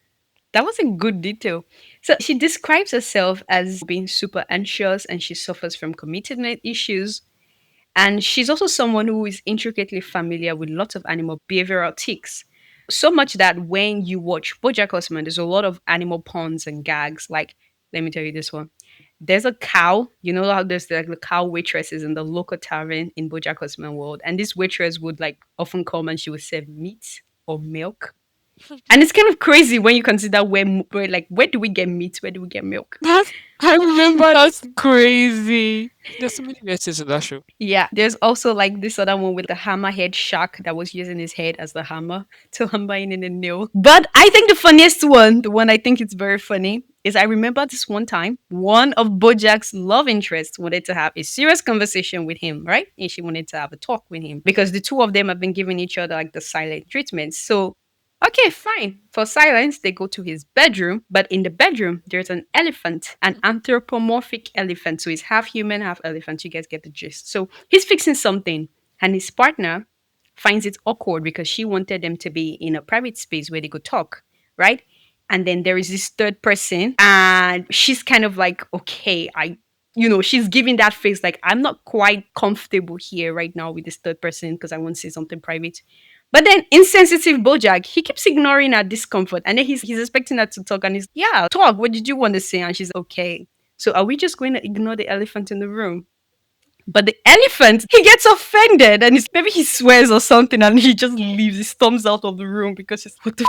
that was a good detail. So she describes herself as being super anxious and she suffers from commitment issues. And she's also someone who is intricately familiar with lots of animal behavioral tics. So much that when you watch Bojack Horseman, there's a lot of animal puns and gags. Like, let me tell you this one. There's a cow. You know how there's like the cow waitresses in the local tavern in Bojack Horseman world, and this waitress would like often come and she would serve meat or milk. And it's kind of crazy when you consider where do we get meat? Where do we get milk?
I remember that's crazy. There's so many verses in that show.
Yeah, there's also like this other one with the hammerhead shark that was using his head as the hammer to hammer in a nail. But I think the funniest one, the one I think it's very funny, is I remember this one time, one of Bojack's love interests wanted to have a serious conversation with him, right? And she wanted to have a talk with him because the two of them have been giving each other like the silent treatment. So okay, fine. For silence, they go to his bedroom, but in the bedroom, there's an elephant, an anthropomorphic elephant. So he's half human, half elephant. You guys get the gist. So he's fixing something, and his partner finds it awkward because she wanted them to be in a private space where they could talk, right? And then there is this third person, and she's kind of like, okay, she's giving that face like, I'm not quite comfortable here right now with this third person because I want to say something private. But then insensitive Bojack, he keeps ignoring her discomfort. And then he's expecting her to talk. And he's, yeah, talk. What did you want to say? And she's okay. So are we just going to ignore the elephant in the room? But the elephant, he gets offended and maybe he swears or something and he just leaves. He storms out of the room because he's, what the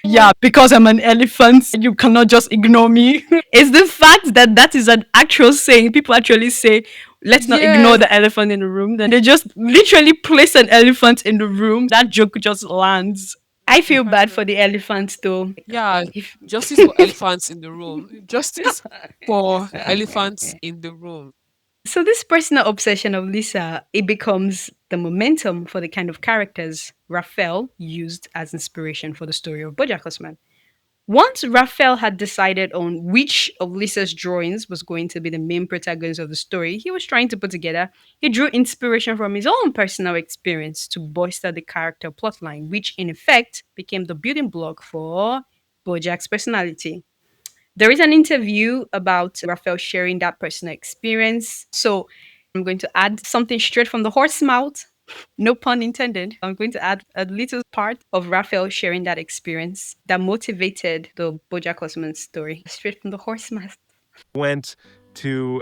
yeah, because I'm an elephant, you cannot just ignore me. It's the fact that that is an actual saying. People actually say, let's not ignore
Yes.
the elephant in the room. Then they just literally place an elephant in the room. That joke just lands. I feel bad for the elephant though.
Yeah.
If
Justice for elephants in the room. Justice for elephants in the room.
so this personal obsession of Lisa, it becomes the momentum for the kind of characters Raphael used as inspiration for the story of BoJack Horseman. Once Raphael had decided on which of Lisa's drawings was going to be the main protagonist of the story he was trying to put together, he drew inspiration from his own personal experience to bolster the character plotline, which in effect became the building block for Bojack's personality. There is an interview about Raphael sharing that personal experience. So I'm going to add something straight from the horse mouth. No pun intended. I'm going to add a little part of Raphael sharing that experience that motivated the Bojack Horseman story straight from the horse mouth.
Went to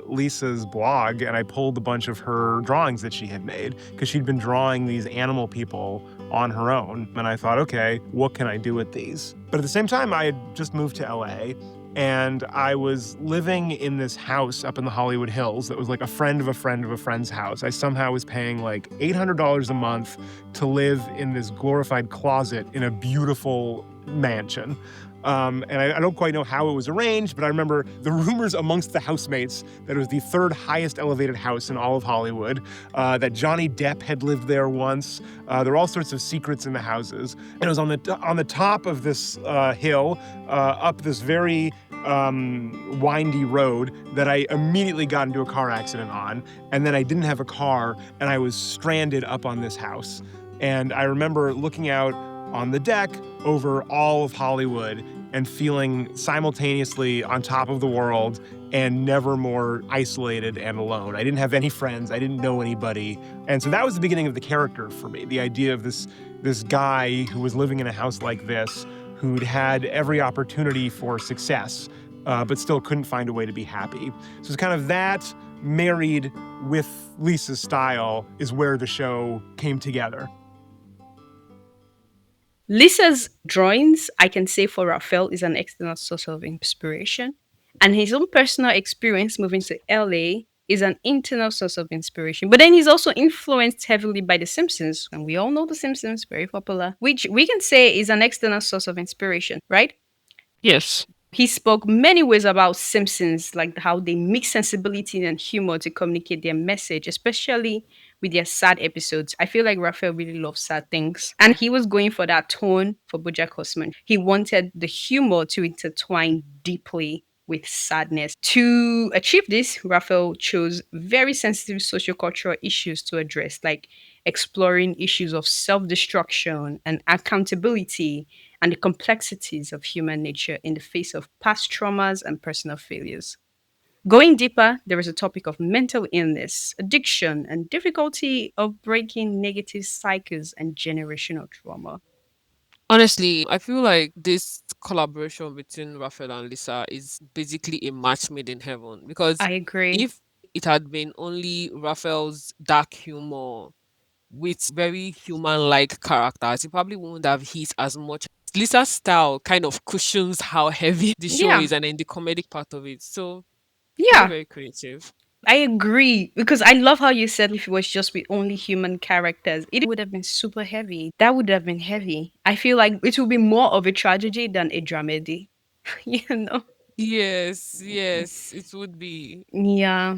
Lisa's blog and I pulled a bunch of her drawings that she had made because she'd been drawing these animal people on her own. And I thought, okay, what can I do with these? But at the same time, I had just moved to LA and I was living in this house up in the Hollywood Hills that was like a friend of a friend of a friend's house. I somehow was paying like $800 a month to live in this glorified closet in a beautiful mansion. And I don't quite know how it was arranged, but I remember the rumors amongst the housemates that it was the third highest elevated house in all of Hollywood, that Johnny Depp had lived there once. There were all sorts of secrets in the houses. And it was on the top of this hill, up this very windy road that I immediately got into a car accident on. And then I didn't have a car, and I was stranded up on this house. And I remember looking out on the deck over all of Hollywood and feeling simultaneously on top of the world and never more isolated and alone. I didn't have any friends. I didn't know anybody. And so that was the beginning of the character for me. The idea of this guy who was living in a house like this, who'd had every opportunity for success, but still couldn't find a way to be happy. So it's kind of that married with Lisa's style is where the show came together.
Lisa's drawings, I can say for Raphael, is an external source of inspiration. And his own personal experience moving to LA is an internal source of inspiration. But then he's also influenced heavily by The Simpsons. And we all know The Simpsons, very popular, which we can say is an external source of inspiration, right?
Yes.
He spoke many ways about Simpsons, like how they mix sensibility and humor to communicate their message, especially with their sad episodes. I feel like Raphael really loves sad things. And he was going for that tone for BoJack Horseman. He wanted the humor to intertwine deeply with sadness. To achieve this, Raphael chose very sensitive sociocultural issues to address, like exploring issues of self destruction and accountability and the complexities of human nature in the face of past traumas and personal failures. Going deeper, there is a topic of mental illness, addiction, and difficulty of breaking negative cycles and generational trauma.
Honestly, I feel like this collaboration between Raphael and Lisa is basically a match made in heaven because
I agree.
if it had been only Raphael's dark humor with very human like characters, it probably wouldn't have hit as much. Lisa's style kind of cushions how heavy the show
Yeah,
is and then the comedic part of it. So, very,
yeah,
very creative.
I agree because I love how you said if it was just with only human characters, it would have been super heavy. That would have been heavy. I feel like it would be more of a tragedy than a dramedy. you know?
Yes, yes, it would be.
Yeah.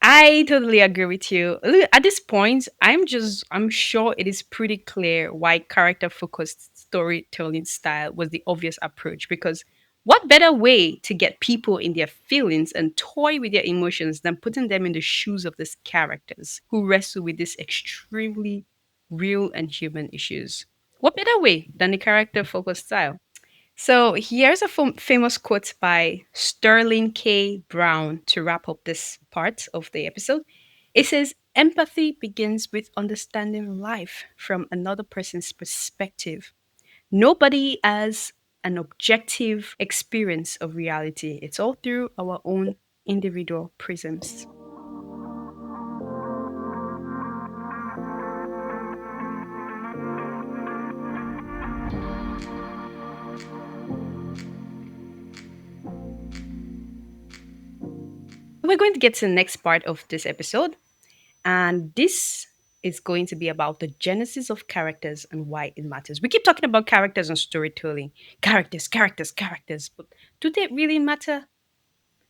I totally agree with you. Look, at this point, I'm sure it is pretty clear why character focused storytelling style was the obvious approach because what better way to get people in their feelings and toy with their emotions than putting them in the shoes of these characters who wrestle with these extremely real and human issues? What better way than the character focused style? So here's a famous quote by Sterling K. Brown to wrap up this part of the episode. It says, empathy begins with understanding life from another person's perspective. Nobody has an objective experience of reality, it's all through our own individual prisms. We're going to get to the next part of this episode, and this is going to be about the genesis of characters and why it matters. We keep talking about characters and storytelling. Characters, characters, characters. But do they really matter?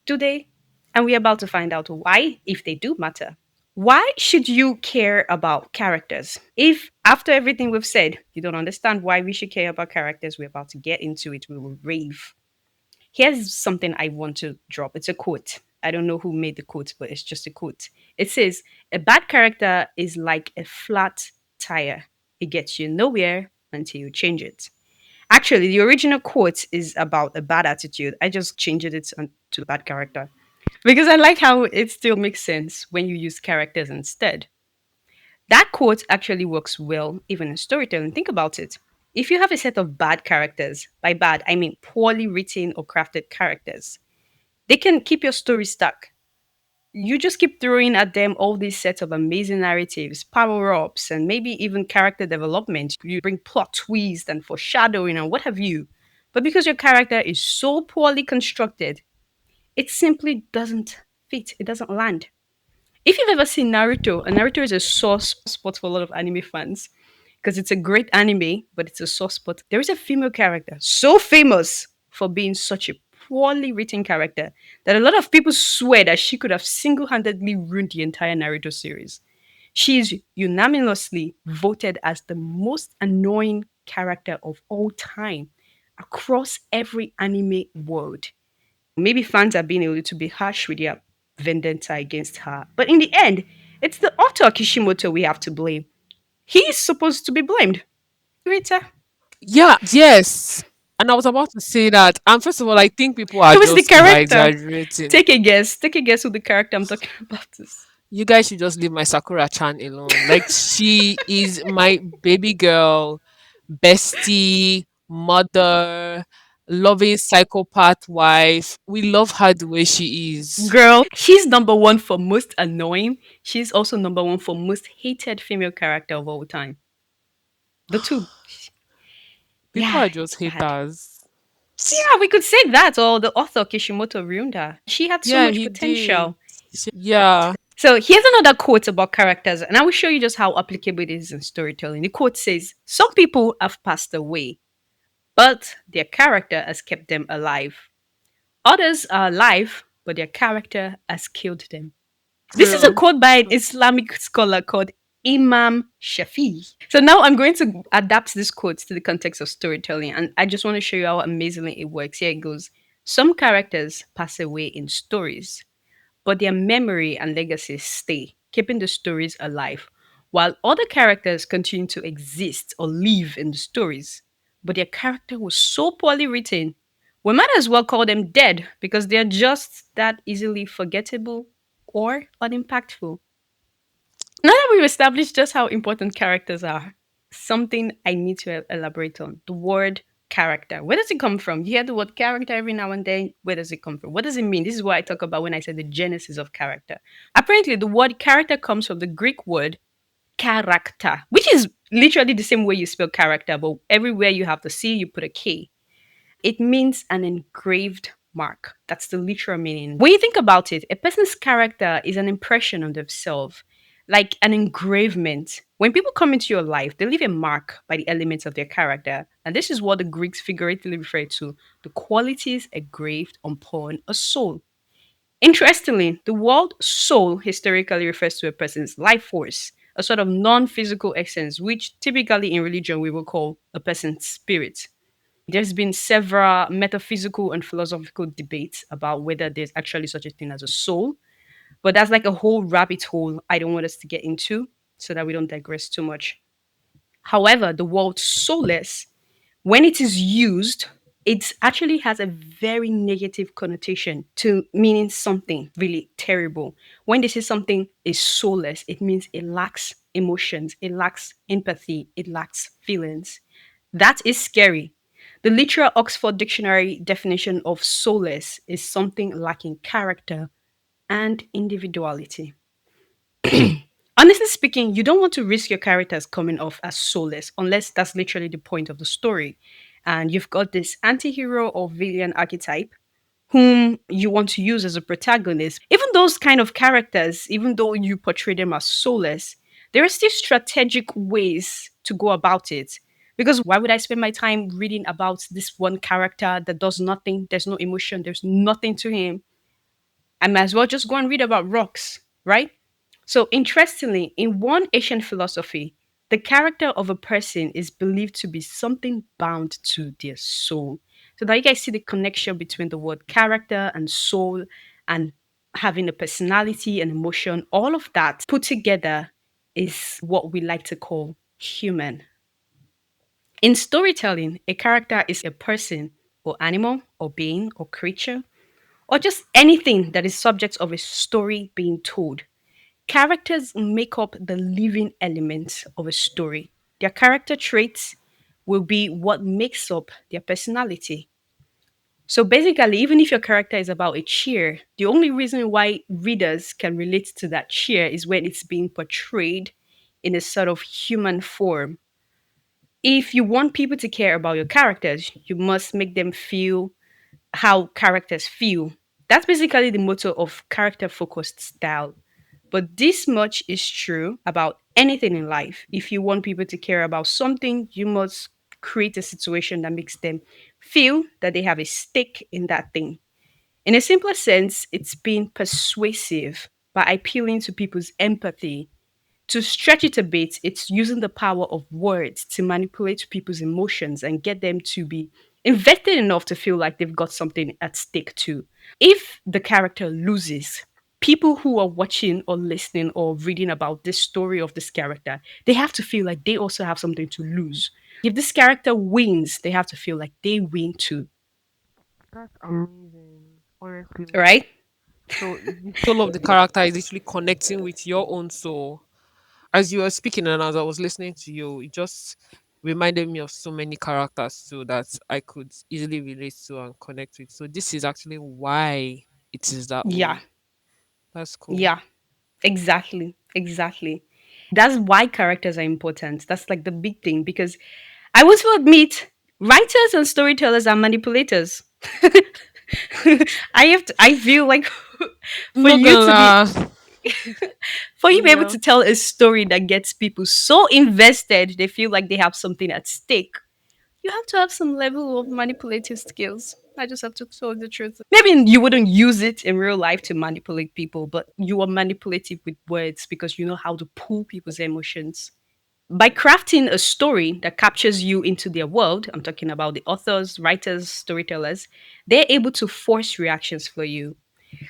Do they? And we're about to find out why, if they do matter. Why should you care about characters? If after everything we've said, you don't understand why we should care about characters, we're about to get into it. We will rave. Here's something I want to drop. It's a quote. I don't know who made the quote, but it's just a quote. It says, a bad character is like a flat tire. It gets you nowhere until you change it. Actually, the original quote is about a bad attitude. I just changed it to bad character because I like how it still makes sense when you use characters instead. That quote actually works well even in storytelling. Think about it. If you have a set of bad characters, by bad, I mean poorly written or crafted characters, they can keep your story stuck. You just keep throwing at them all these sets of amazing narratives, power ups, and maybe even character development. You bring plot twists and foreshadowing and what have you. But because your character is so poorly constructed, it simply doesn't fit, it doesn't land. If you've ever seen Naruto, and Naruto is a sore spot for a lot of anime fans because it's a great anime, but it's a sore spot. There is a female character so famous for being such a poorly written character that a lot of people swear that she could have single handedly ruined the entire Naruto series. She is unanimously voted as the most annoying character of all time across every anime world. Maybe fans are being a little bit harsh with their vendetta against her. But in the end, it's the author Kishimoto we have to blame. He's supposed to be blamed. Rita?
Yeah, yes. And I was about to say that. And first of all, I think people are
Who is the
just over
character?
exaggerating.
Take a guess. Take a guess who the character I'm talking about is.
You guys should just leave my Sakura Chan alone. Like, she is my baby girl, bestie, mother, loving psychopath wife. We love her the way she is.
Girl, she's number one for most annoying. She's also number one for most hated female character of all time. The two.
People
Yeah,
are just
bad.
haters.
Yeah, we could say that, or the author Kishimoto ruined her. She had so
Yeah,
much
he did.
potential.
Yeah.
So here's another quote about characters, and I will show you just how applicable it is in storytelling. The quote says, "Some people have passed away, but their character has kept them alive. Others are alive, but their character has killed them." This is a
True.
quote by an Islamic scholar called Imam Shafi. So now I'm going to adapt this quote to the context of storytelling, and I just want to show you how amazingly it works. Here it goes. Some characters pass away in stories, but their memory and legacies stay, keeping the stories alive, while other characters continue to exist or live in the stories, but their character was so poorly written. We might as well call them dead because they're just that easily forgettable or unimpactful. Now that we've established just how important characters are, something I need to elaborate on the word character. Where does it come from? You hear the word character every now and then. Where does it come from? What does it mean? This is what I talk about when I say the genesis of character. Apparently, the word character comes from the Greek word character, which is literally the same way you spell character, but everywhere you have the C, you put a K. It means an engraved mark. That's the literal meaning. When you think about it, a person's character is an impression on themselves, like an engravement. When people come into your life, they leave a mark by the elements of their character. And this is what the Greeks figuratively refer to the qualities engraved upon a soul. Interestingly, the word soul historically refers to a person's life force, a sort of non physical essence, which typically in religion we will call a person's spirit. There's been several metaphysical and philosophical debates about whether there's actually such a thing as a soul, but that's like a whole rabbit hole I don't want us to get into so that we don't digress too much. However, the word soulless, when it is used, it actually has a very negative connotation to meaning something really terrible. When they say something is soulless, it means it lacks emotions, it lacks empathy, it lacks feelings. That is scary. The literal Oxford Dictionary definition of soulless is something lacking character and individuality. Honestly speaking, you don't want to risk your characters coming off as soulless unless that's literally the point of the story. And you've got this anti hero or villain archetype whom you want to use as a protagonist. Even those kind of characters, even though you portray them as soulless, there are still strategic ways to go about it. Because why would I spend my time reading about this one character that does nothing? There's no emotion, there's nothing to him. I might as well just go and read about rocks, right? So, interestingly, in one Asian philosophy, the character of a person is believed to be something bound to their soul. So, now you guys see the connection between the word character and soul and having a personality and emotion. All of that put together is what we like to call human. In storytelling, a character is a person or animal or being or creature or just anything that is subject of a story being told. Characters make up the living elements of a story. Their character traits will be what makes up their personality. So basically, even if your character is about a cheer, the only reason why readers can relate to that cheer is when it's being portrayed in a sort of human form. If you want people to care about your characters, you must make them feel how characters feel. That's basically the motto of character focused style. But this much is true about anything in life. If you want people to care about something, you must create a situation that makes them feel that they have a stake in that thing. In a simpler sense, it's being persuasive by appealing to people's empathy. To stretch it a bit, it's using the power of words to manipulate people's emotions and get them to be invested enough to feel like they've got something at stake too. If the character loses, people who are watching or listening or reading about this story of this character, they have to feel like they also have something to lose. If this character wins, they have to feel like they win too,
That's amazing, honestly.
right?
So the soul of the character is literally connecting with your own soul. As you were speaking and as I was listening to you, it just reminded me of so many characters too that I could easily relate to and connect with. So this is actually why it is that
Yeah,
way. That's cool.
yeah, exactly, exactly. That's why characters are important. That's like the big thing because I want to admit writers and storytellers are manipulators. I feel like
I'm
for
not
you
gonna
to be
lie.
for you to be able
Yeah.
to tell a story that gets people so invested they feel like they have something at stake, you have to have some level of manipulative skills. I just have to tell the truth. Maybe you wouldn't use it in real life to manipulate people, but you are manipulative with words because you know how to pull people's emotions. By crafting a story that captures you into their world, I'm talking about the authors, writers, storytellers, they're able to force reactions for you.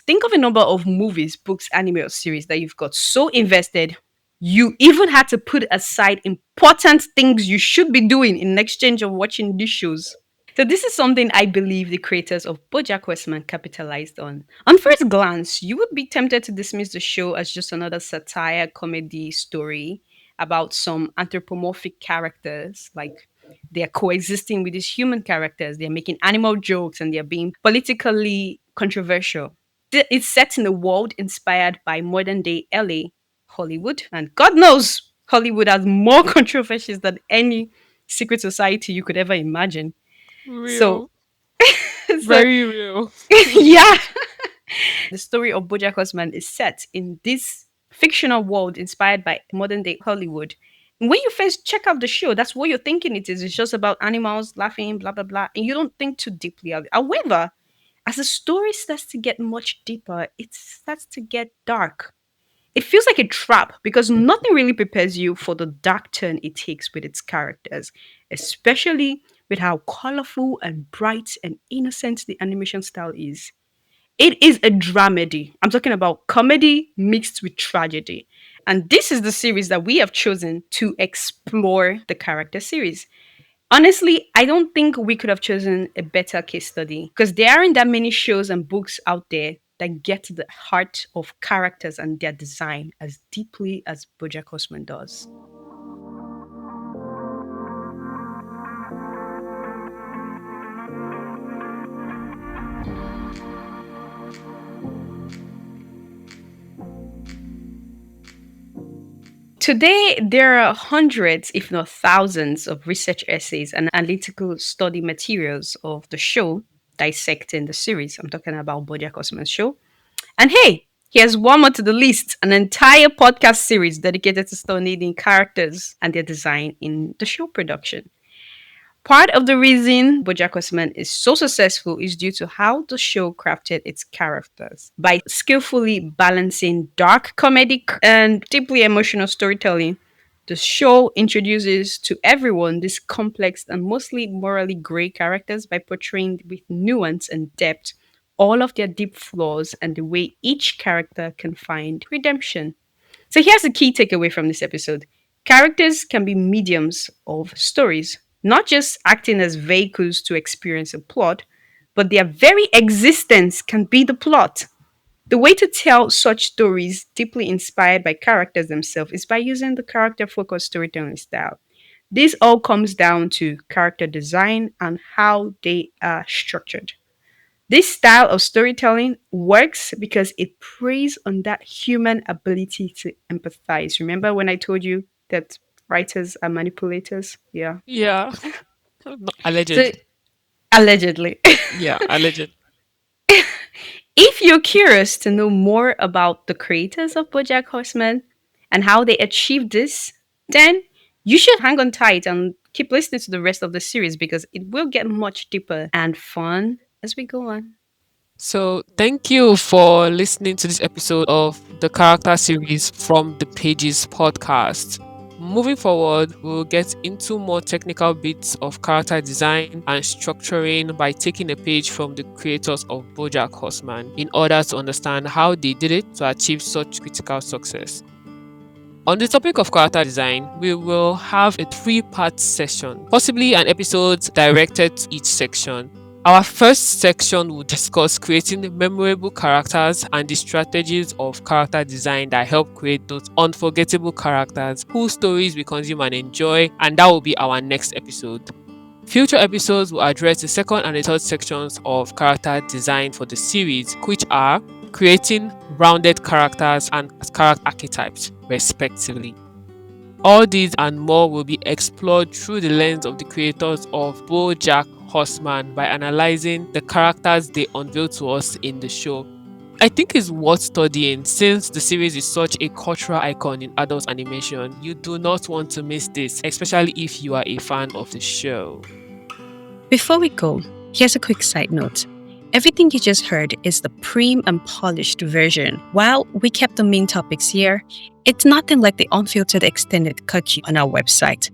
Think of a number of movies, books, anime, or series that you've got so invested, you even had to put aside important things you should be doing in exchange of watching these shows. So this is something I believe the creators of BoJack Horseman capitalized on. On first glance, you would be tempted to dismiss the show as just another satire comedy story about some anthropomorphic characters, like they're coexisting with these human characters, they're making animal jokes, and they're being politically controversial. It's set in a world inspired by modern day LA, Hollywood, and God knows Hollywood has more controversies than any secret society you could ever imagine. So,
Real.
so
Very real.
yeah, the story of BoJack Horseman is set in this fictional world inspired by modern day Hollywood. When you first check out the show, that's what you're thinking it is. It's just about animals laughing, blah blah blah, and you don't think too deeply of it. However, as the story starts to get much deeper, it starts to get dark. It feels like a trap because nothing really prepares you for the dark turn it takes with its characters, especially with how colorful and bright and innocent the animation style is. It is a dramedy. I'm talking about comedy mixed with tragedy. And this is the series that we have chosen to explore the character series. Honestly, I don't think we could have chosen a better case study because there aren't that many shows and books out there that get to the heart of characters and their design as deeply as BoJack Horseman does. Today, there are hundreds, if not thousands, of research essays and analytical study materials of the show dissecting the series. I'm talking about BoJack Horseman's show. And hey, here's one more to the list, an entire podcast series dedicated to studying characters and their design in the show production. Part of the reason BoJack Horseman is so successful is due to how the show crafted its characters. By skillfully balancing dark comedic and deeply emotional storytelling, the show introduces to everyone these complex and mostly morally gray characters by portraying with nuance and depth all of their deep flaws and the way each character can find redemption. So here's the key takeaway from this episode. Characters can be mediums of stories, not just acting as vehicles to experience a plot, but their very existence can be the plot. The way to tell such stories deeply inspired by characters themselves is by using the character focused storytelling style. This all comes down to character design and how they are structured. This style of storytelling works because it preys on that human ability to empathize. Remember when I told you that writers are manipulators? Yeah.
Yeah. No,
So,
allegedly.
allegedly.
Yeah, alleged.
If you're curious to know more about the creators of BoJack Horseman and how they achieved this, then you should hang on tight and keep listening to the rest of the series because it will get much deeper and fun as we go on.
So, thank you for listening to this episode of the character series from the Pages podcast. Moving forward, we'll get into more technical bits of character design and structuring by taking a page from the creators of BoJack Horseman in order to understand how they did it to achieve such critical success. On the topic of character design, we will have a three-part session, possibly an episode directed to each section. Our first section will discuss creating memorable characters and the strategies of character design that help create those unforgettable characters whose stories we consume and enjoy, and that will be our next episode. Future episodes will address the second and the third sections of character design for the series, which are creating rounded characters and character archetypes, respectively. All these and more will be explored through the lens of the creators of BoJack Horseman by analyzing the characters they unveil to us in the show. I think it's worth studying since the series is such a cultural icon in adult animation. You do not want to miss this, especially if you are a fan of the show.
Before we go, here's a quick side note. Everything you just heard is the prim and polished version. While we kept the main topics here, it's nothing like the unfiltered extended cut on our website.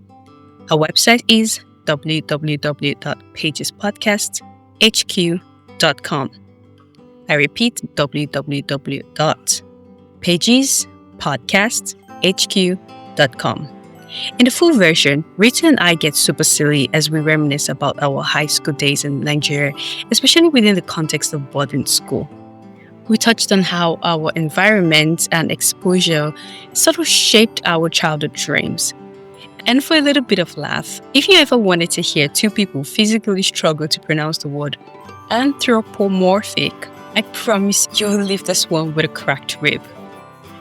Our website is www.pagespodcasthq.com. I repeat, www.pagespodcasthq.com. In the full version, Rita and I get super silly as we reminisce about our high school days in Nigeria, especially within the context of boarding school. We touched on how our environment and exposure sort of shaped our childhood dreams. And for a little bit of laugh, if you ever wanted to hear two people physically struggle to pronounce the word anthropomorphic, I promise you'll leave this one with a cracked rib.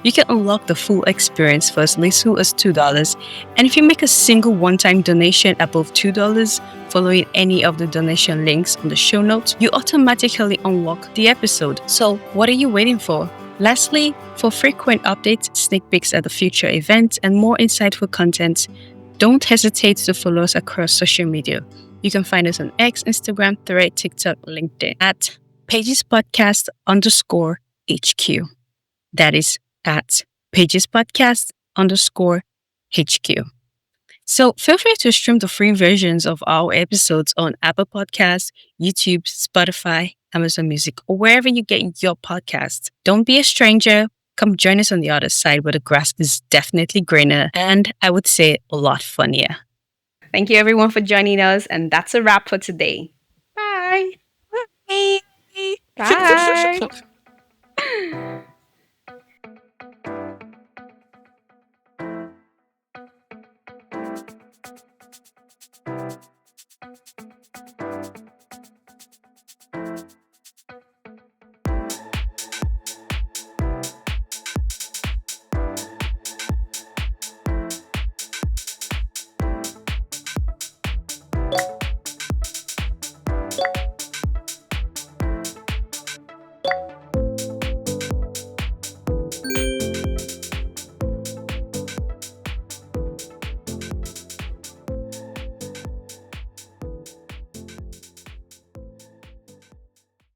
You can unlock the full experience for as little as $2, and if you make a single one-time donation above $2 following any of the donation links on the show notes, you automatically unlock the episode. So what are you waiting for? Lastly, for frequent updates, sneak peeks at the future events, and more insightful content, don't hesitate to follow us across social media. You can find us on X, Instagram, Thread, TikTok, LinkedIn at pagespodcast_HQ. That is at pagespodcast_HQ. So feel free to stream the free versions of our episodes on Apple Podcasts, YouTube, Spotify, Amazon Music, or wherever you get your podcasts. Don't be a stranger. Come join us on the other side where the grass is definitely greener and I would say a lot funnier.
Thank you everyone for joining us, and that's a wrap for today. Bye. Bye.